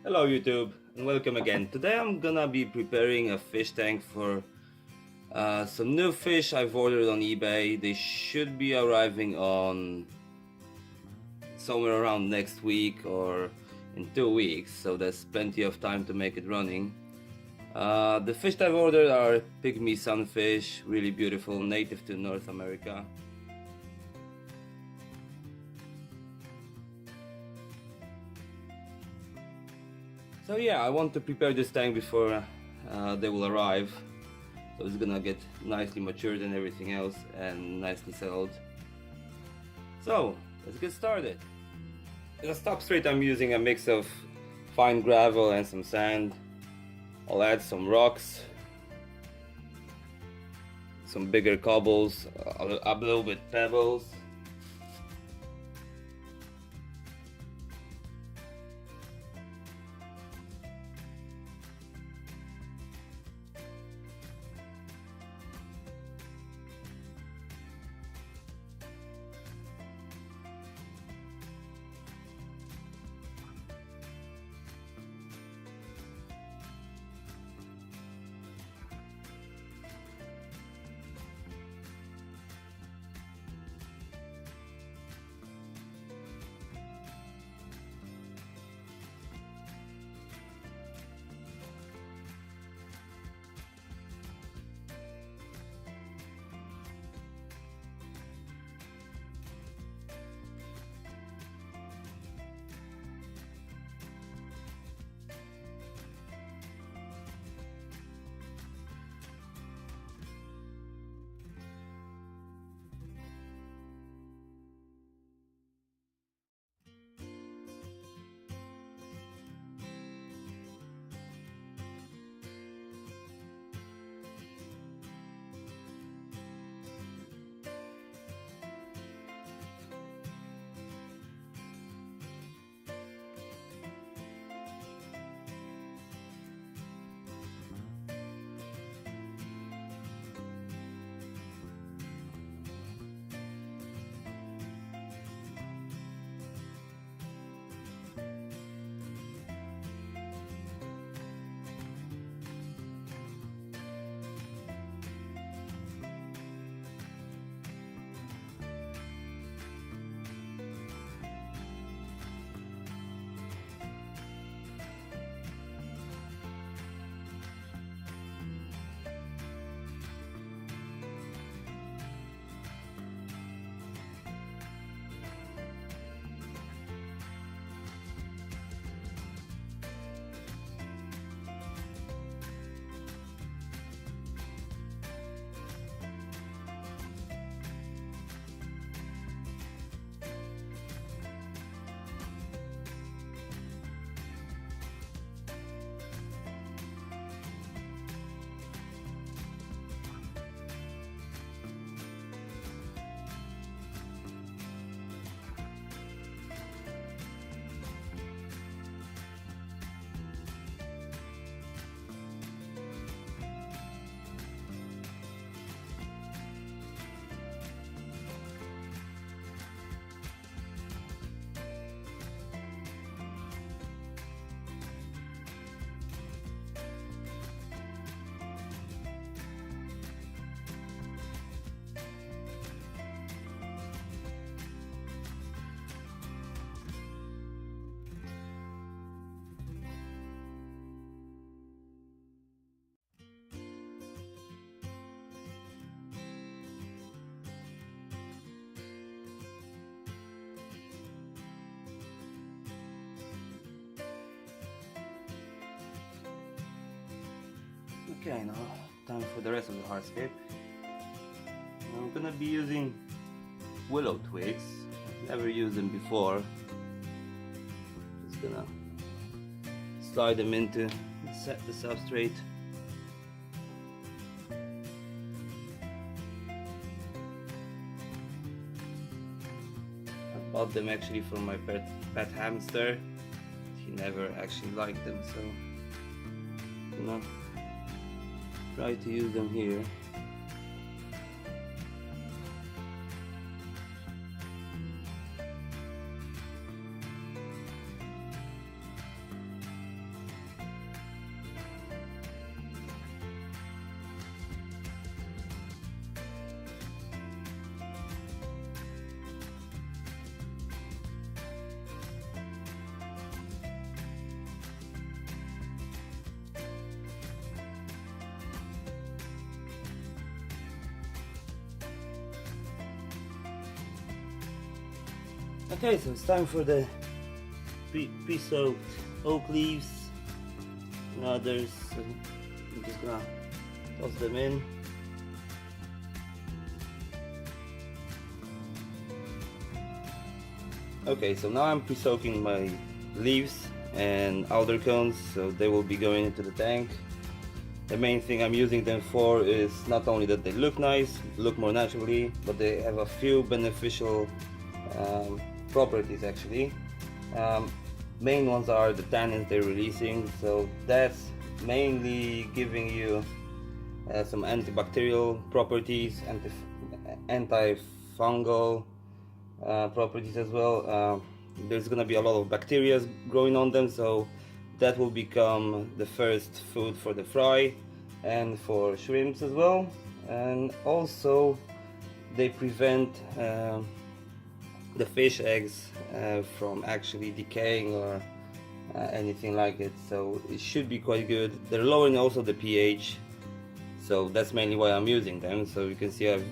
Hello YouTube and welcome again. Today I'm gonna be preparing a fish tank for some new fish I've ordered on eBay. They should be arriving on somewhere around next week or in 2 weeks, so there's plenty of time to make it running. The fish I've ordered are pygmy sunfish, really beautiful, native to North America. So yeah, I want to prepare this tank before they will arrive. So it's gonna get nicely matured and everything else and nicely settled. So let's get started. As a substrate I'm using a mix of fine gravel and some sand. I'll add some rocks, some bigger cobbles, a little bit pebbles. Okay, now time for the rest of the hardscape. I'm gonna be using willow twigs. I've never used them before. Just gonna slide them into the substrate. I bought them actually from my pet hamster. He never actually liked them, so I'm gonna try to use them here. Okay, so it's time for the pre-soaked oak leaves and others. So I'm just gonna toss them in. Okay, so now I'm pre-soaking my leaves and outer cones, so they will be going into the tank. The main thing I'm using them for is not only that they look nice, look more naturally, but they have a few beneficial properties actually. Main ones are the tannins they're releasing, so that's mainly giving you some antibacterial properties, antifungal properties as well. There's gonna be a lot of bacteria growing on them, so that will become the first food for the fry and for shrimps as well. And also they prevent the fish eggs from actually decaying or anything like it, so it should be quite good. They're lowering also the pH, so that's mainly why I'm using them. So you can see I've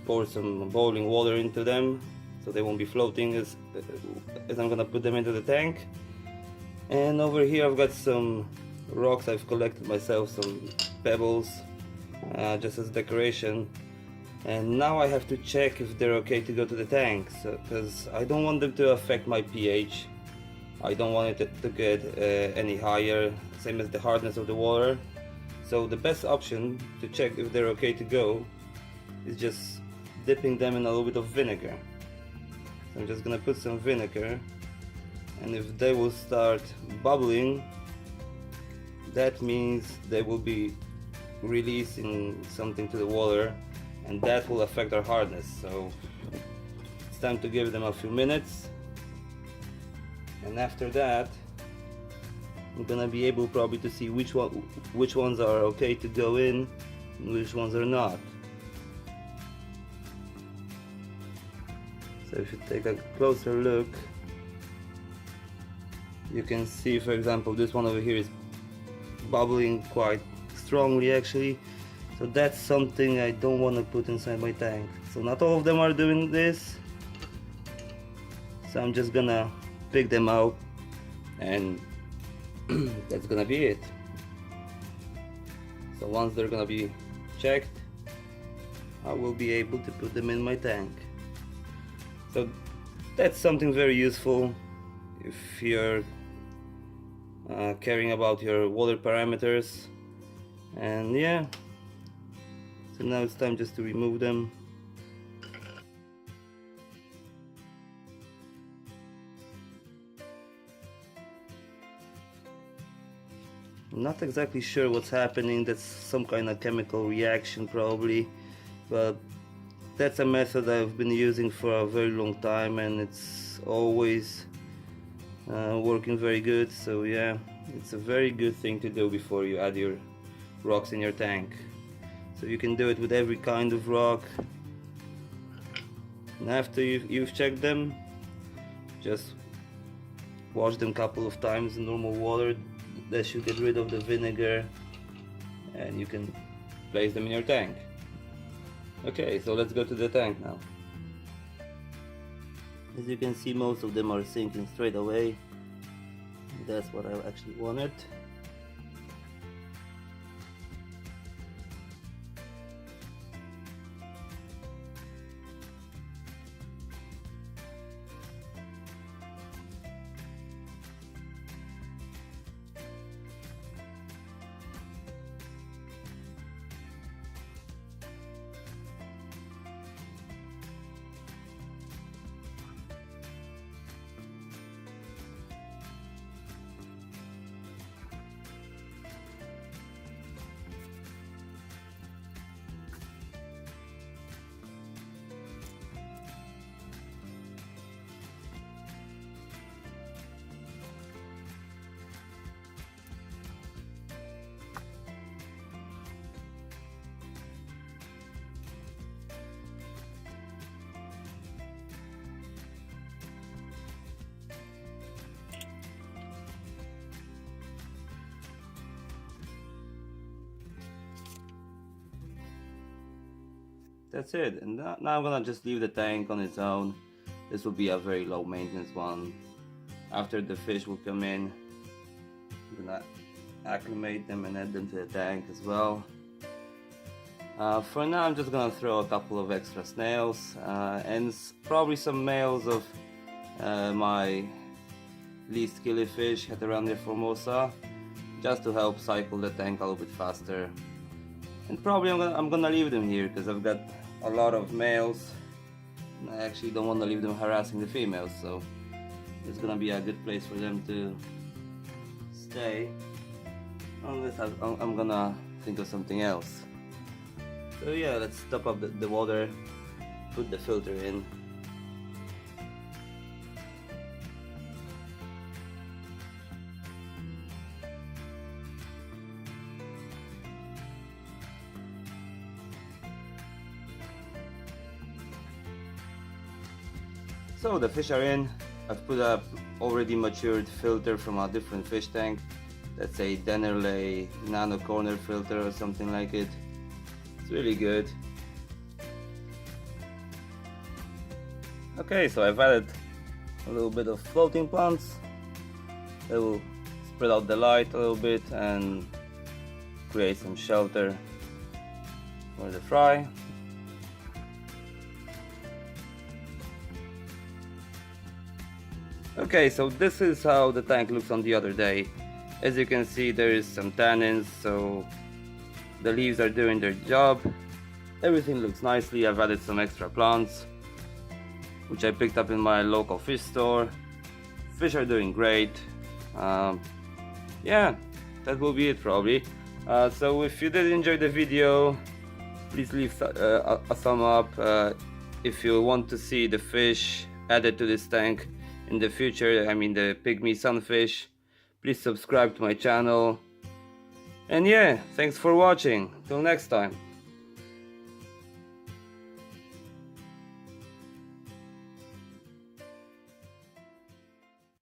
poured some boiling water into them, so they won't be floating as I'm gonna put them into the tank. And over here I've got some rocks I've collected myself, some pebbles, just as decoration. And now I have to check if they're okay to go to the tank, because I don't want them to affect my pH. I don't want it to get any higher, same as the hardness of the water. So the best option to check if they're okay to go is just dipping them in a little bit of vinegar. So I'm just gonna put some vinegar, and if they will start bubbling, that means they will be releasing something to the water, and that will affect our hardness. So it's time to give them a few minutes, and after that I'm gonna be able probably to see which ones are okay to go in and which ones are not. So if you take a closer look, you can see, for example, this one over here is bubbling quite strongly actually, so that's something I don't want to put inside my tank. So not all of them are doing this, so I'm just gonna pick them out, and that's gonna be it. So once they're gonna be checked, I will be able to put them in my tank. So that's something very useful if you're caring about your water parameters. And yeah, so now it's time just to remove them. I'm not exactly sure what's happening. That's some kind of chemical reaction probably, but that's a method I've been using for a very long time, and it's always working very good. So yeah, it's a very good thing to do before you add your rocks in your tank. So you can do it with every kind of rock, and after you've checked them, just wash them a couple of times in normal water. That should get rid of the vinegar, and you can place them in your tank. Okay, so let's go to the tank now. As you can see, most of them are sinking straight away. That's what I actually wanted. That's it, and now I'm gonna just leave the tank on its own. this will be a very low maintenance one. After the fish will come in, I'm gonna acclimate them and add them to the tank as well. For now I'm just gonna throw a couple of extra snails and probably some males of my least killifish, Heterandia formosa, just to help cycle the tank a little bit faster. And probably I'm gonna leave them here because I've got a lot of males and I actually don't want to leave them harassing the females, so it's gonna be a good place for them to stay unless I'm gonna think of something else. So yeah, let's top up the water, put the filter in. So the fish are in. I've put a already matured filter from a different fish tank. That's a Dennerley nano corner filter or something like it. It's really good. Okay, so I've added a little bit of floating plants. They will spread out the light a little bit and create some shelter for the fry. Okay, so this is how the tank looks on the other day. As you can see, there is some tannins, so the leaves are doing their job. Everything looks nicely. I've added some extra plants, which I picked up in my local fish store. Fish are doing great. Yeah, that will be it probably. So if you did enjoy the video, please leave a thumb up. If you want to see the fish added to this tank in the future, I mean the pygmy sunfish, please subscribe to my channel. And yeah, thanks for watching. Till next time.